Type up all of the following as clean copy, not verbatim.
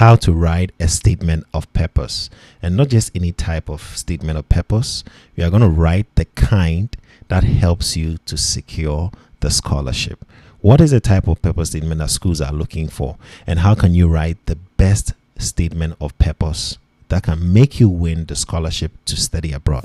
how to write a statement of purpose, and not just any type of statement of purpose. We are going to write the kind that helps you to secure the scholarship. What is the type of purpose statement that schools are looking for, and how can you write the best statement of purpose that can make you win the scholarship to study abroad?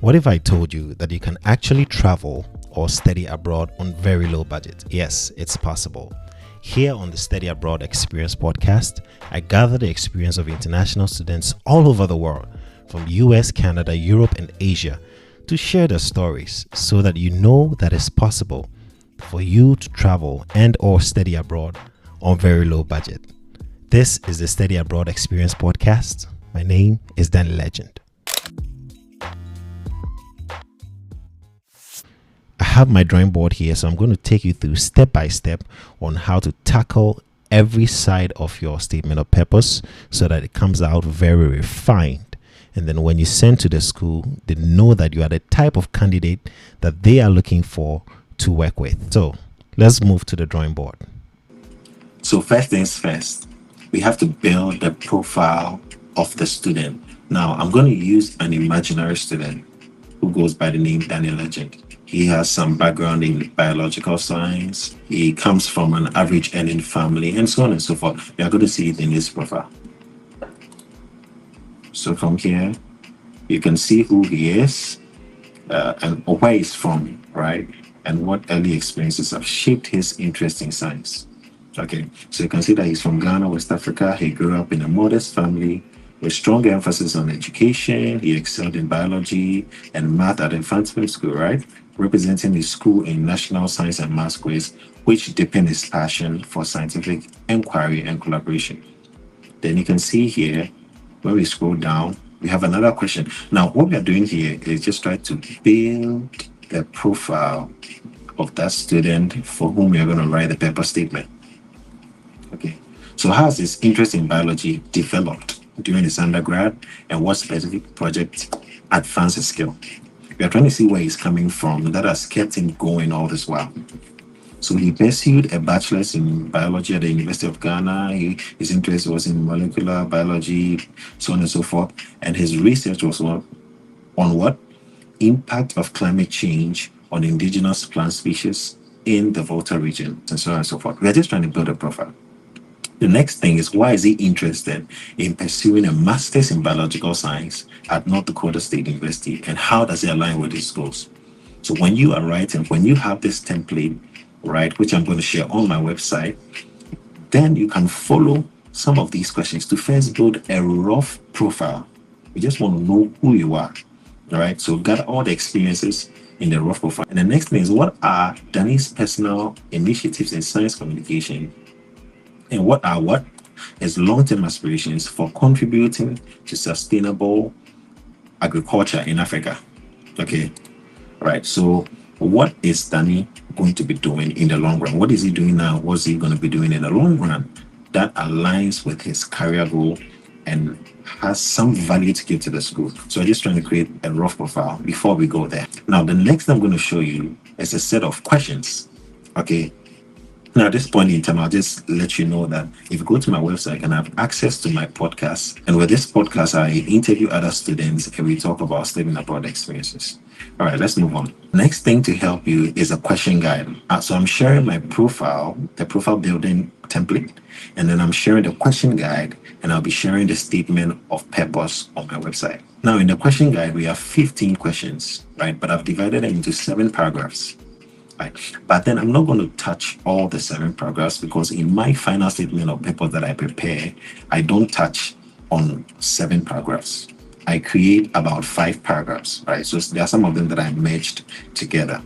What if I told you that you can actually travel or study abroad on very low budget? Yes, it's possible. Here on the Study Abroad Experience podcast, I gather the experience of international students all over the world, from US, Canada, Europe, and Asia, to share their stories so that you know that it's possible for you to travel and or study abroad on very low budget. This is the Study Abroad Experience podcast. My name is Dan Legend. I have my drawing board here, so I'm going to take you through step by step on how to tackle every side of your statement of purpose so that it comes out very refined. And then when you send to the school, they know that you are the type of candidate that they are looking for to work with. So let's move to the drawing board. So first things first, we have to build the profile of the student. Now, I'm going to use an imaginary student who goes by the name Daniel Legend. He has some background in biological science. He comes from an average earning family, and so on and so forth. You are going to see it in his profile. So from here, you can see who he is and where he's from, right? And what early experiences have shaped his interest in science. Okay, so you can see that he's from Ghana, West Africa. He grew up in a modest family with strong emphasis on education. He excelled in biology and math at Infantry School, right? Representing his school in national science and math quiz, which deepened his passion for scientific inquiry and collaboration. Then you can see here, when we scroll down, we have another question. Now, what we are doing here is just try to build the profile of that student for whom we are going to write the paper statement. Okay, so how has his interest in biology developed during his undergrad, and what specific project advanced his skill? We are trying to see where he's coming from that has kept him going all this while. So he pursued a bachelor's in biology at the University of Ghana. His interest was in molecular biology, so on and so forth. And his research was on what? Impact of climate change on indigenous plant species in the Volta region, and so on and so forth. We are just trying to build a profile. The next thing is, why is he interested in pursuing a master's in biological science at North Dakota State University, and how does it align with his goals? So when you are writing, when you have this template, right, which I'm going to share on my website, then you can follow some of these questions to first build a rough profile. We just want to know who you are, all right? So gather all the experiences in the rough profile. And the next thing is, what are Danny's personal initiatives in science communication? And what are his long-term aspirations for contributing to sustainable agriculture in Africa? Okay, right. So what is Danny going to be doing in the long run? What is he doing now? What's he going to be doing in the long run that aligns with his career goal and has some value to give to the school? So I'm just trying to create a rough profile before we go there. Now, the next thing I'm going to show you is a set of questions. Okay. Now, at this point in time, I'll just let you know that if you go to my website, you can have access to my podcast. And with this podcast, I interview other students and we talk about studying abroad experiences. All right, let's move on. Next thing to help you is a question guide. So I'm sharing my profile, the profile building template, and then I'm sharing the question guide, and I'll be sharing the statement of purpose on my website. Now, in the question guide, we have 15 questions, right? But I've divided them into 7 paragraphs. Right. But then I'm not going to touch all the 7 paragraphs, because in my final statement of purpose that I prepare, I don't touch on 7 paragraphs. I create about 5 paragraphs, right? So there are some of them that I merged together.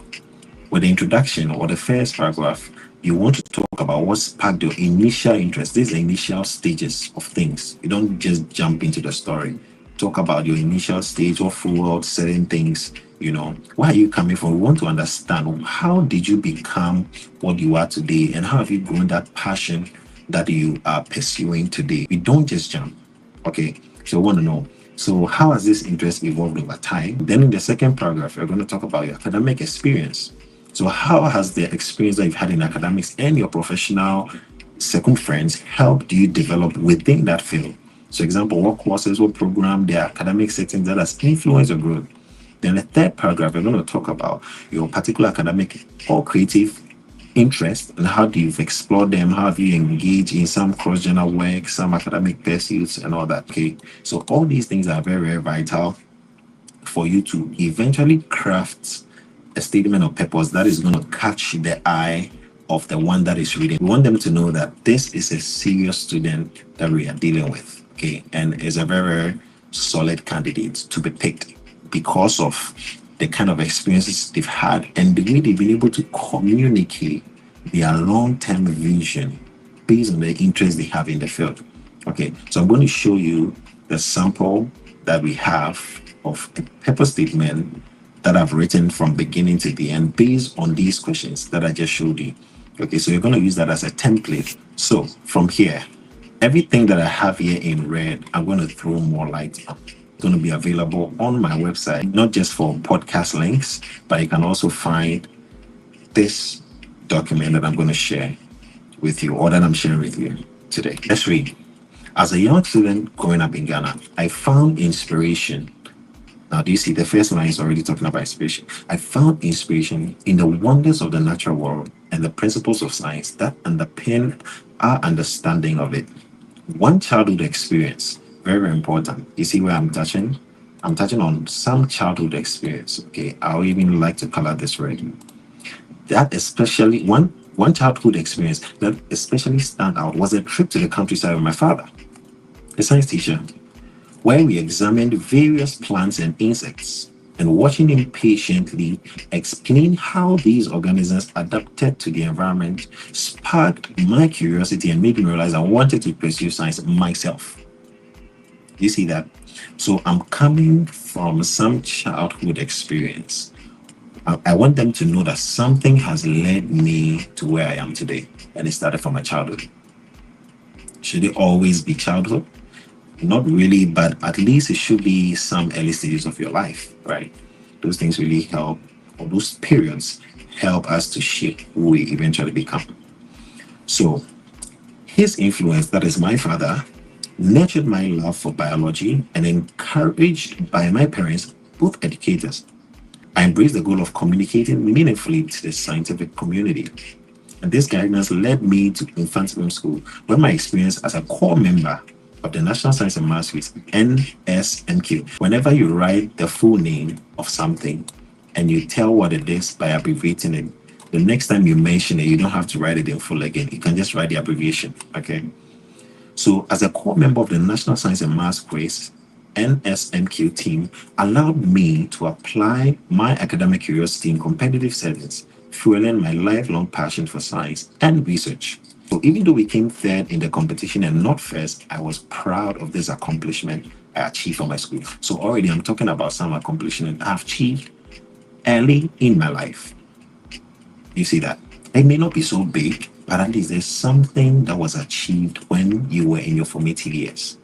With the introduction or the first paragraph, you want to talk about what sparked your initial interest. These are the initial stages of things. You don't just jump into the story. Talk about your initial stage, what fueled certain things. You know, where are you coming from? We want to understand, how did you become what you are today, and how have you grown that passion that you are pursuing today? We don't just jump. Okay, so we want to know, so how has this interest evolved over time? Then in the second paragraph, we're going to talk about your academic experience. So how has the experience that you've had in academics and your professional circumference helped you develop within that field? So example, what courses, what program, the academic settings that has influenced your growth. Then the third paragraph, we're going to talk about your particular academic or creative interest and how do you explore them, how have you engaged in some cross-journal work, some academic pursuits and all that. Okay, so all these things are very, very vital for you to eventually craft a statement of purpose that is going to catch the eye of the one that is reading. We want them to know that this is a serious student that we are dealing with, okay, and is a very, very solid candidate to be picked because of the kind of experiences they've had and the way they've been able to communicate their long-term vision based on the interest they have in the field. Okay, so I'm going to show you the sample that we have of a purpose statement that I've written from beginning to the end based on these questions that I just showed you. Okay, so you're going to use that as a template. So from here, everything that I have here in red, I'm going to throw more light on. It's going to be available on my website, not just for podcast links, but you can also find this document that I'm going to share with you or that I'm sharing with you today. Let's read. As a young student growing up in Ghana, I found inspiration. Now, do you see the first line is already talking about inspiration? I found inspiration in the wonders of the natural world and the principles of science that underpin our understanding of it. One childhood experience, very, very important. You see where I'm touching? I'm touching on some childhood experience. Okay, I'll even like to color this red. That especially one childhood experience that especially stand out was a trip to the countryside with my father, a science teacher, where we examined various plants and insects, and watching him patiently explain how these organisms adapted to the environment sparked my curiosity and made me realize I wanted to pursue science myself. You see that? So I'm coming from some childhood experience. I want them to know that something has led me to where I am today, and it started from my childhood. Should it always be childhood? Not really, but at least it should be some early stages of your life, right? Those things really help, or those periods help us to shape who we eventually become. So, his influence, that is my father, nurtured my love for biology and encouraged by my parents, both educators. I embraced the goal of communicating meaningfully to the scientific community. And this guidance led me to infant film school, where my experience as a core member of the National Science and Maths Quiz, NSMQ. Whenever you write the full name of something and you tell what it is by abbreviating it, the next time you mention it, you don't have to write it in full again. You can just write the abbreviation, okay? So as a core member of the National Science and Maths Quiz, NSMQ team allowed me to apply my academic curiosity in competitive settings, fueling my lifelong passion for science and research. So even though we came third in the competition and not first, I was proud of this accomplishment I achieved for my school. So already I'm talking about some accomplishment I've achieved early in my life. You see that? It may not be so big, but at least there's something that was achieved when you were in your formative years.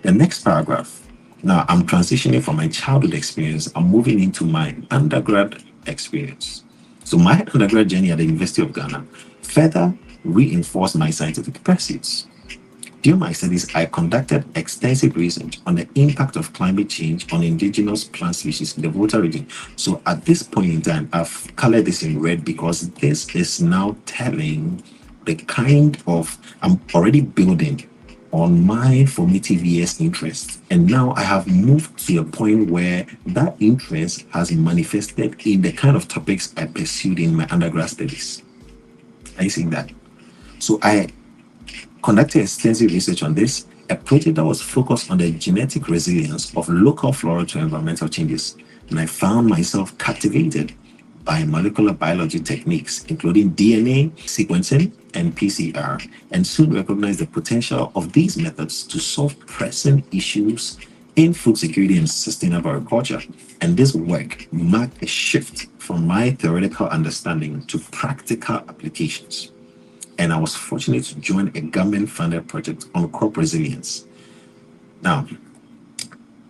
The next paragraph. Now I'm transitioning from my childhood experience. I'm moving into my undergrad experience. So my undergrad journey at the University of Ghana further reinforced my scientific pursuits. During my studies, I conducted extensive research on the impact of climate change on indigenous plant species in the Volta region. So at this point in time, I've colored this in red because this is now telling the kind of, I'm already building on my formative years interest. And now I have moved to a point where that interest has manifested in the kind of topics I pursued in my undergrad studies. Are you seeing that? So I conducted extensive research on this, a project that was focused on the genetic resilience of local flora to environmental changes. And I found myself captivated by molecular biology techniques, including DNA sequencing and PCR, and soon recognized the potential of these methods to solve pressing issues in food security and sustainable agriculture. And this work marked a shift from my theoretical understanding to practical applications. And I was fortunate to join a government-funded project on crop resilience. Now,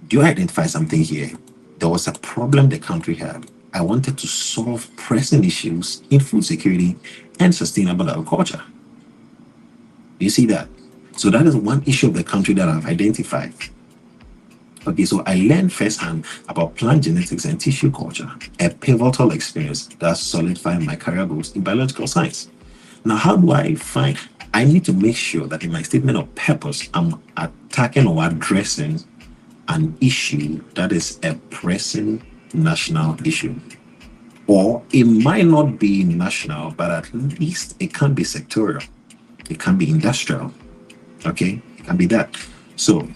do you identify something here? There was a problem the country had I wanted to solve pressing issues in food security and sustainable agriculture. You see that? So that is one issue of the country that I've identified. Okay, so I learned firsthand about plant genetics and tissue culture, a pivotal experience that solidified my career goals in biological science. Now, how do I find? I need to make sure that in my statement of purpose, I'm attacking or addressing an issue that is a pressing national issue. Or it might not be national, but at least it can be sectorial. It can be industrial. Okay, it can be that. So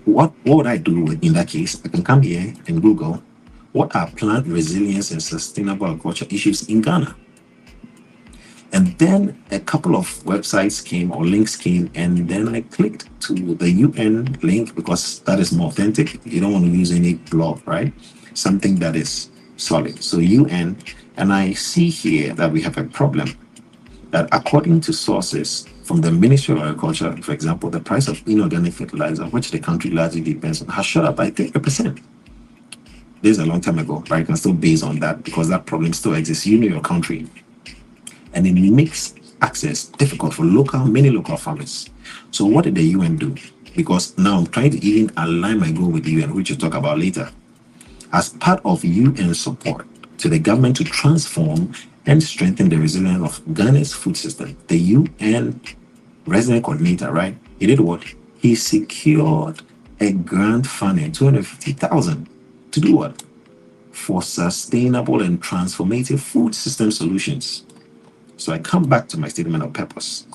what would I do in that case? I can come here and Google what are plant resilience and sustainable agriculture issues in Ghana. And then a couple of websites came or links came, and then I clicked to the UN link because that is more authentic. You don't want to use any blog, right? Something that is solid. So UN, and I see here that we have a problem that according to sources from the Ministry of Agriculture, for example, the price of inorganic fertilizer, which the country largely depends on, has shot up by 30%. This is a long time ago, but I can still base on that because that problem still exists. You know your country. And it makes access difficult for many local farmers. So what did the UN do? Because now I'm trying to even align my goal with the UN, which we'll talk about later. As part of UN support to the government to transform and strengthen the resilience of Ghana's food system, the UN resident coordinator, right? He did what? He secured a grant funding, 250,000, to do what? For sustainable and transformative food system solutions. So I come back to my statement of purpose.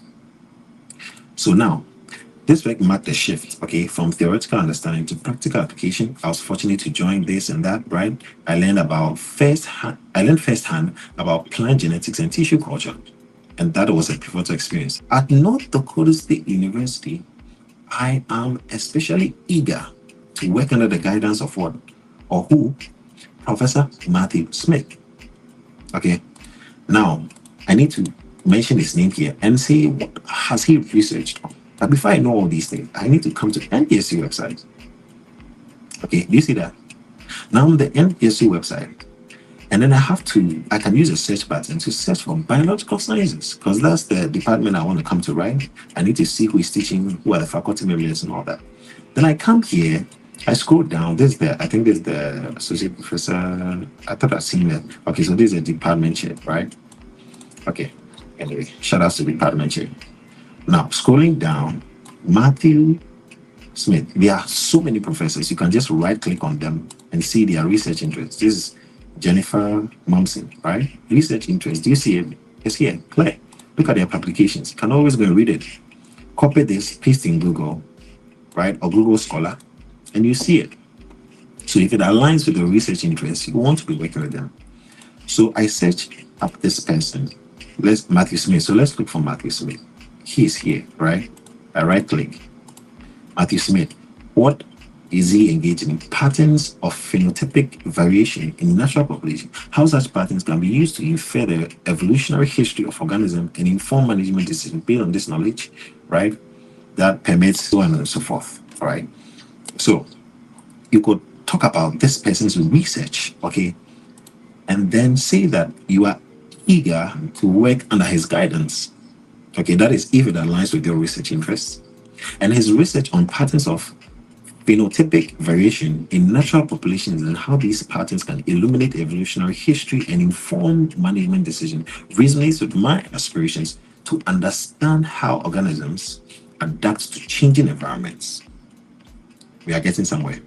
So now, this work marked a shift, okay, from theoretical understanding to practical application. I was fortunate to join this and that, right? I learned firsthand about plant genetics and tissue culture, and that was a pivotal experience. At North Dakota State University, I am especially eager to work under the guidance of what or who? Professor Matthew Smith. Okay, now I need to mention his name here and see what has he researched on. But before I know all these things, I need to come to NDSU website. Okay, do you see that? Now I'm the NDSU website, and then I can use a search button to search for biological sciences because that's the department I want to come to, right? I need to see who is teaching, who are the faculty members and all that. Then I come here, I scroll down. I think this is the associate professor. I thought I'd seen that. Okay, so this is a department chair, right? Okay, anyway, shout out to the department chair. Now, scrolling down, Matthew Smith, there are so many professors. You can just right click on them and see their research interests. This is Jennifer Momsen, right? Research interest. Do you see it? It's here, clear. Look at their publications. You can always go and read it. Copy this, paste in Google, right? Or Google Scholar, and you see it. So if it aligns with your research interests, you want to be working with them. So I search up this person. Matthew Smith. So let's look for Matthew Smith. He's here, right? I right click. Matthew Smith. What is he engaging in? Patterns of phenotypic variation in natural population. How such patterns can be used to infer the evolutionary history of organisms and inform management decisions based on this knowledge, right? That permits so on and so forth, right? So you could talk about this person's research, okay? And then say that you are eager to work under his guidance. Okay, that is if it aligns with your research interests. And his research on patterns of phenotypic variation in natural populations and how these patterns can illuminate evolutionary history and inform management decisions resonates with my aspirations to understand how organisms adapt to changing environments. We are getting somewhere.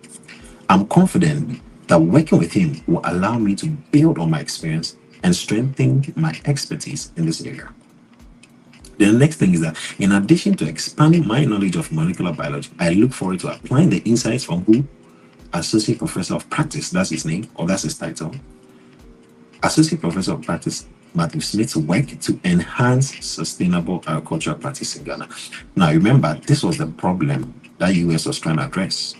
I'm confident that working with him will allow me to build on my experience and strengthen my expertise in this area. The next thing is that in addition to expanding my knowledge of molecular biology, I look forward to applying the insights from who? Associate Professor of Practice, that's his name, or that's his title. Associate Professor of Practice Matthew Smith's work to enhance sustainable agricultural practice in Ghana. Now remember, this was the problem that US was trying to address.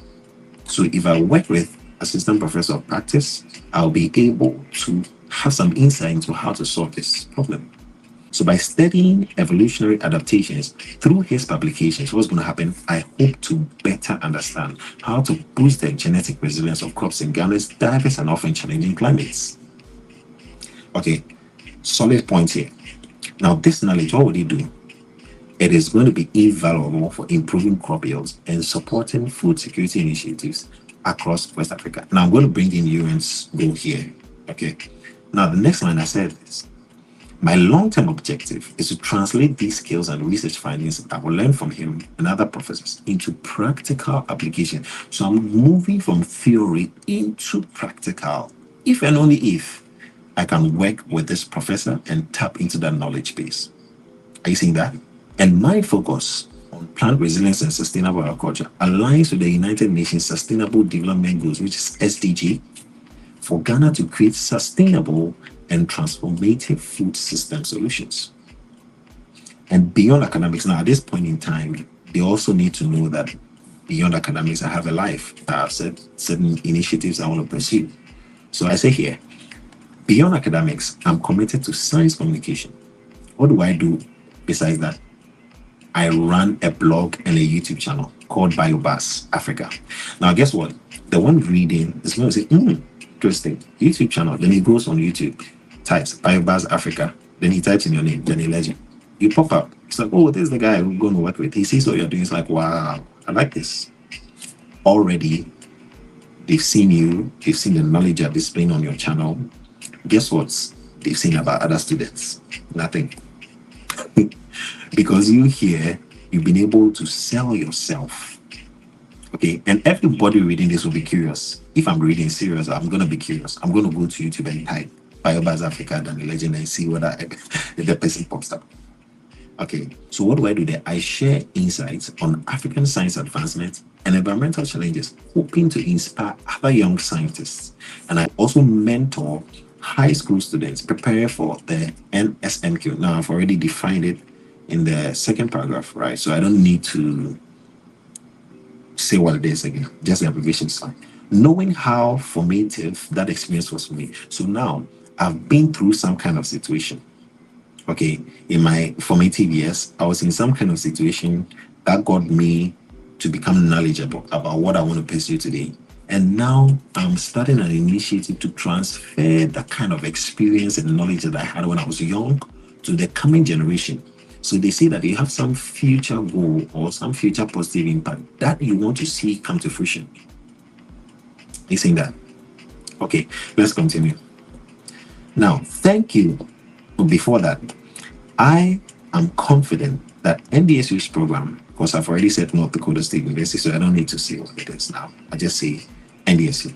So if I work with Assistant Professor of Practice, I'll be able to have some insight into how to solve this problem. So by studying evolutionary adaptations through his publications, what's going to happen? I hope to better understand how to boost the genetic resilience of crops in Ghana's diverse and often challenging climates. Okay, solid point here. Now, this knowledge, what would it do? It is going to be invaluable for improving crop yields and supporting food security initiatives across West Africa. Now, I'm going to bring in UN's goal here. Okay. Now, the next line I said is, my long-term objective is to translate these skills and research findings that I will learn from him and other professors into practical application. So I'm moving from theory into practical, if and only if I can work with this professor and tap into that knowledge base. Are you seeing that? And my focus on plant resilience and sustainable agriculture aligns with the United Nations Sustainable Development Goals, which is SDG, for Ghana to create sustainable and transformative food system solutions. And beyond academics, now at this point in time, they also need to know that beyond academics, I have a life. I have set certain initiatives I want to pursue. So I say here, beyond academics, I'm committed to science communication. What do I do besides that? I run a blog and a YouTube channel called Biobus Africa. Now, guess what? The one reading is going to say, interesting, YouTube channel. Then he goes on YouTube, types Biobus Africa. Then he types in your name, then he lets you. You pop up. It's like, oh, this is the guy we're going to work with. He sees what you're doing. It's like, wow, I like this. Already, they've seen you. They've seen the knowledge you're displaying on your channel. Guess what? They've seen about other students. Nothing. Because you here, you've been able to sell yourself. Okay, and everybody reading this will be curious. If I'm reading serious, I'm going to be curious. I'm going to go to YouTube and type Biobus Africa than the legend and see whether the person pops up. Okay, so what do I do there? I share insights on African science advancement and environmental challenges, hoping to inspire other young scientists. And I also mentor high school students prepare for the NSMQ. Now, I've already defined it in the second paragraph, right? So I don't need to say what it is again, just the abbreviation sign. Knowing how formative that experience was for me. So now I've been through some kind of situation. Okay, in my formative years, I was in some kind of situation that got me to become knowledgeable about what I want to pursue today. And now I'm starting an initiative to transfer that kind of experience and knowledge that I had when I was young to the coming generation. So they say that you have some future goal or some future positive impact that you want to see come to fruition. They saying that. Okay, let's continue. Now, thank you. Before that, I am confident that NDSU's program, because I've already said North Dakota State University, so I don't need to say what it is now. I just say NDSU.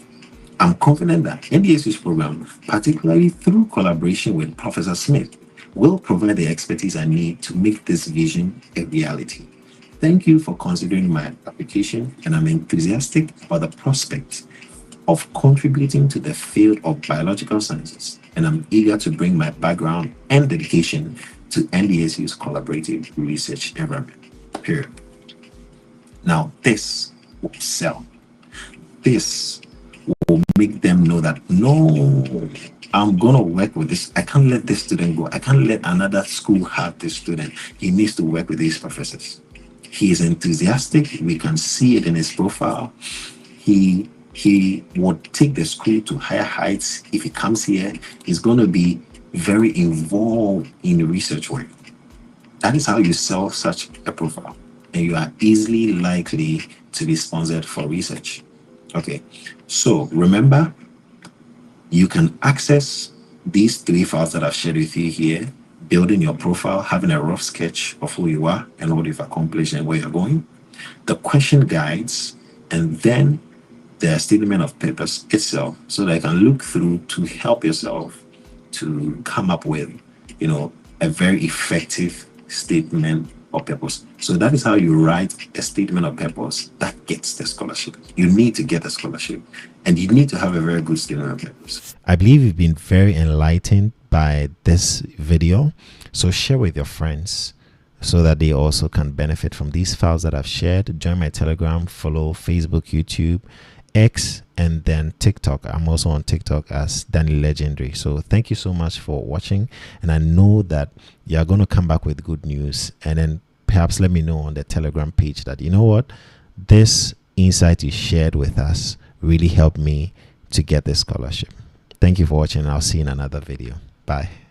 I'm confident that NDSU's program, particularly through collaboration with Professor Smith, will provide the expertise I need to make this vision a reality. Thank you for considering my application, and I'm enthusiastic about the prospect of contributing to the field of biological sciences, and I'm eager to bring my background and dedication to NDSU's collaborative research environment. Period. Now, this will sell. This will make them know that, no, I'm going to work with this. I can't let this student go. I can't let another school have this student. He needs to work with these professors. He is enthusiastic. We can see it in his profile. He would take the school to higher heights. If he comes here, he's going to be very involved in the research work. That is how you sell such a profile. And you are easily likely to be sponsored for research. Okay, so remember, you can access these 3 files that I've shared with you here, building your profile, having a rough sketch of who you are and what you've accomplished and where you're going, the question guides, and then the statement of purpose itself, so that you can look through to help yourself to come up with, a very effective statement of purpose. So that is how you write a statement of purpose that gets the scholarship. You need to get a scholarship, and you need to have a very good statement of purpose. I believe you've been very enlightened by this video. So share with your friends so that they also can benefit from these files that I've shared. Join my Telegram, follow Facebook, YouTube, X, and then TikTok. I'm also on TikTok as Danny Legendary. So thank you so much for watching, and I know that you're going to come back with good news, and then perhaps let me know on the Telegram page that, you know what, this insight you shared with us really helped me to get this scholarship. Thank you for watching. I'll see you in another video. Bye.